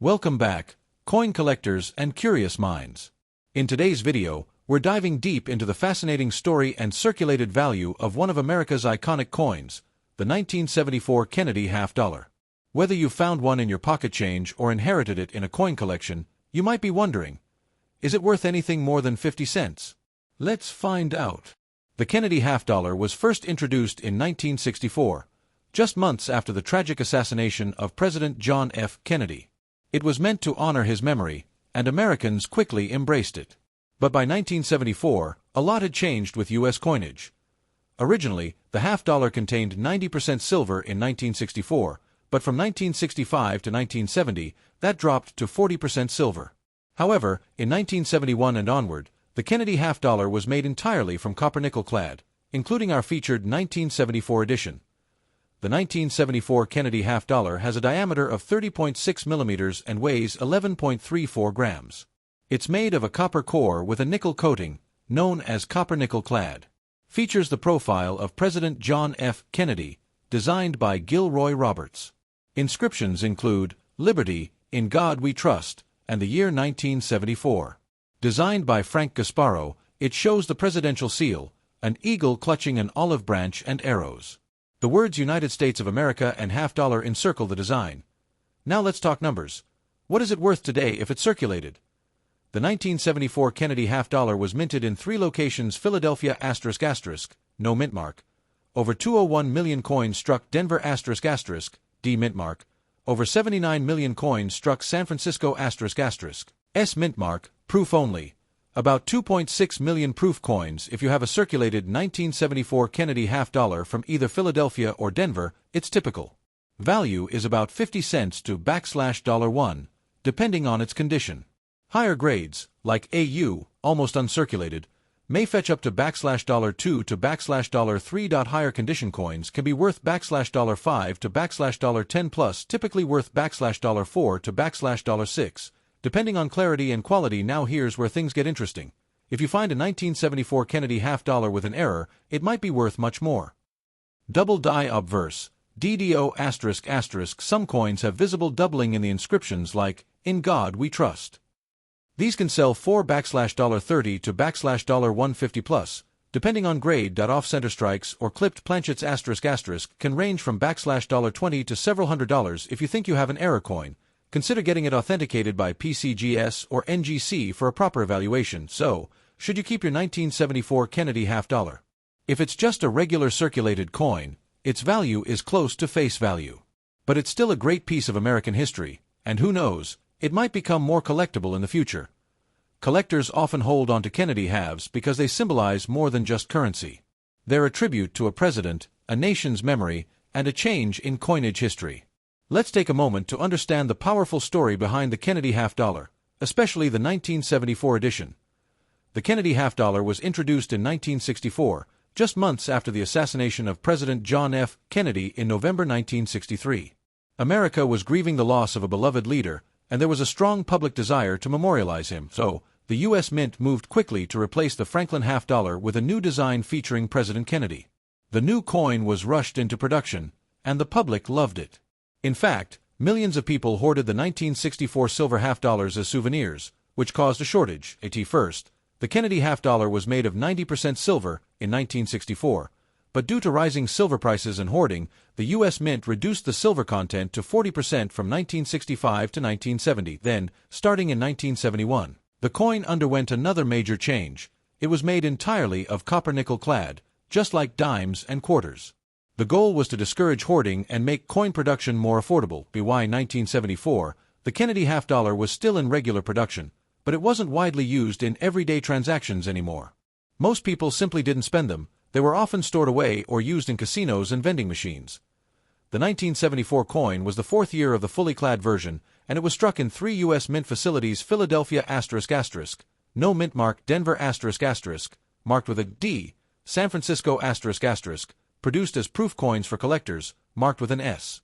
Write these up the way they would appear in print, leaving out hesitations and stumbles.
Welcome back, coin collectors and curious minds. In today's video, we're diving deep into the fascinating story and circulated value of one of America's iconic coins, the 1974 Kennedy half-dollar. Whether you found one in your pocket change or inherited it in a coin collection, you might be wondering, is it worth anything more than 50 cents? Let's find out. The Kennedy half-dollar was first introduced in 1964, just months after the tragic assassination of President John F. Kennedy. It was meant to honor his memory, and Americans quickly embraced it. But by 1974, a lot had changed with U.S. coinage. Originally, the half-dollar contained 90% silver in 1964, but from 1965 to 1970, that dropped to 40% silver. However, in 1971 and onward, the Kennedy half-dollar was made entirely from copper-nickel clad, including our featured 1974 edition. The 1974 Kennedy half-dollar has a diameter of 30.6 millimeters and weighs 11.34 grams. It's made of a copper core with a nickel coating, known as copper-nickel clad. Features the profile of President John F. Kennedy, designed by Gilroy Roberts. Inscriptions include, "Liberty, in God we trust," and the year 1974. Designed by Frank Gasparo, it shows the presidential seal, an eagle clutching an olive branch and arrows. The words United States of America and half-dollar encircle the design. Now let's talk numbers. What is it worth today if it's circulated? The 1974 Kennedy half-dollar was minted in 3 locations: Philadelphia ***, no mint mark. Over 201 million coins struck Denver ***, D mint mark. Over 79 million coins struck San Francisco ***, S mint mark, proof only. About 2.6 million proof coins. If you have a circulated 1974 Kennedy half-dollar from either Philadelphia or Denver, it's typical. Value is about 50 cents to $1, depending on its condition. Higher grades, like AU, almost uncirculated, may fetch up to $2 to $3. Higher condition coins can be worth $5 to $10 plus, typically worth $4 to $6. Depending on clarity and quality. Now here's where things get interesting. If you find a 1974 Kennedy half-dollar with an error, it might be worth much more. Double die obverse, DDO***. Some coins have visible doubling in the inscriptions like, "In God We Trust." These can sell for $30 to $150 plus, depending on grade. Off-center strikes or clipped planchets *** can range from $20 to several $100. If you think you have an error coin, consider getting it authenticated by PCGS or NGC for a proper evaluation. So, should you keep your 1974 Kennedy half-dollar? If it's just a regular circulated coin, its value is close to face value. But it's still a great piece of American history, and who knows, it might become more collectible in the future. Collectors often hold on to Kennedy halves because they symbolize more than just currency. They're a tribute to a president, a nation's memory, and a change in coinage history. Let's take a moment to understand the powerful story behind the Kennedy half-dollar, especially the 1974 edition. The Kennedy half-dollar was introduced in 1964, just months after the assassination of President John F. Kennedy in November 1963. America was grieving the loss of a beloved leader, and there was a strong public desire to memorialize him, so the U.S. Mint moved quickly to replace the Franklin half-dollar with a new design featuring President Kennedy. The new coin was rushed into production, and the public loved it. In fact, millions of people hoarded the 1964 silver half-dollars as souvenirs, which caused a shortage. At first, the Kennedy half-dollar was made of 90% silver in 1964, but due to rising silver prices and hoarding, the U.S. Mint reduced the silver content to 40% from 1965 to 1970. Then, starting in 1971, the coin underwent another major change. It was made entirely of copper-nickel clad, just like dimes and quarters. The goal was to discourage hoarding and make coin production more affordable. By 1974, the Kennedy half-dollar was still in regular production, but it wasn't widely used in everyday transactions anymore. Most people simply didn't spend them. They were often stored away or used in casinos and vending machines. The 1974 coin was the 4th year of the fully clad version, and it was struck in 3 U.S. Mint facilities: Philadelphia ***, no mint mark; Denver ***, marked with a D; San Francisco ***, produced as proof coins for collectors, marked with an S.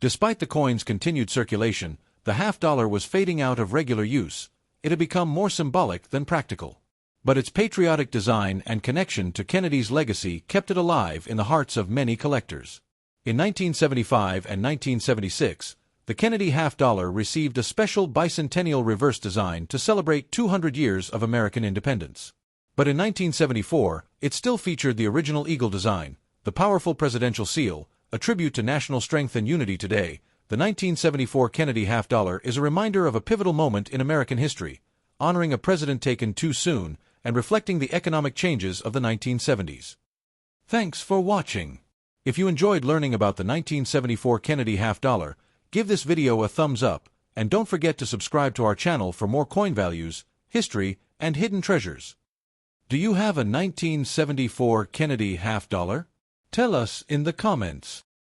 Despite the coin's continued circulation, the half-dollar was fading out of regular use. It had become more symbolic than practical. But its patriotic design and connection to Kennedy's legacy kept it alive in the hearts of many collectors. In 1975 and 1976, the Kennedy half-dollar received a special bicentennial reverse design to celebrate 200 years of American independence. But in 1974, it still featured the original eagle design, the powerful presidential seal, a tribute to national strength and unity today. The 1974 Kennedy half-dollar is a reminder of a pivotal moment in American history, honoring a president taken too soon and reflecting the economic changes of the 1970s. Thanks for watching. If you enjoyed learning about the 1974 Kennedy half-dollar, give this video a thumbs up, and don't forget to subscribe to our channel for more coin values, history, and hidden treasures. Do you have a 1974 Kennedy half-dollar? Tell us in the comments.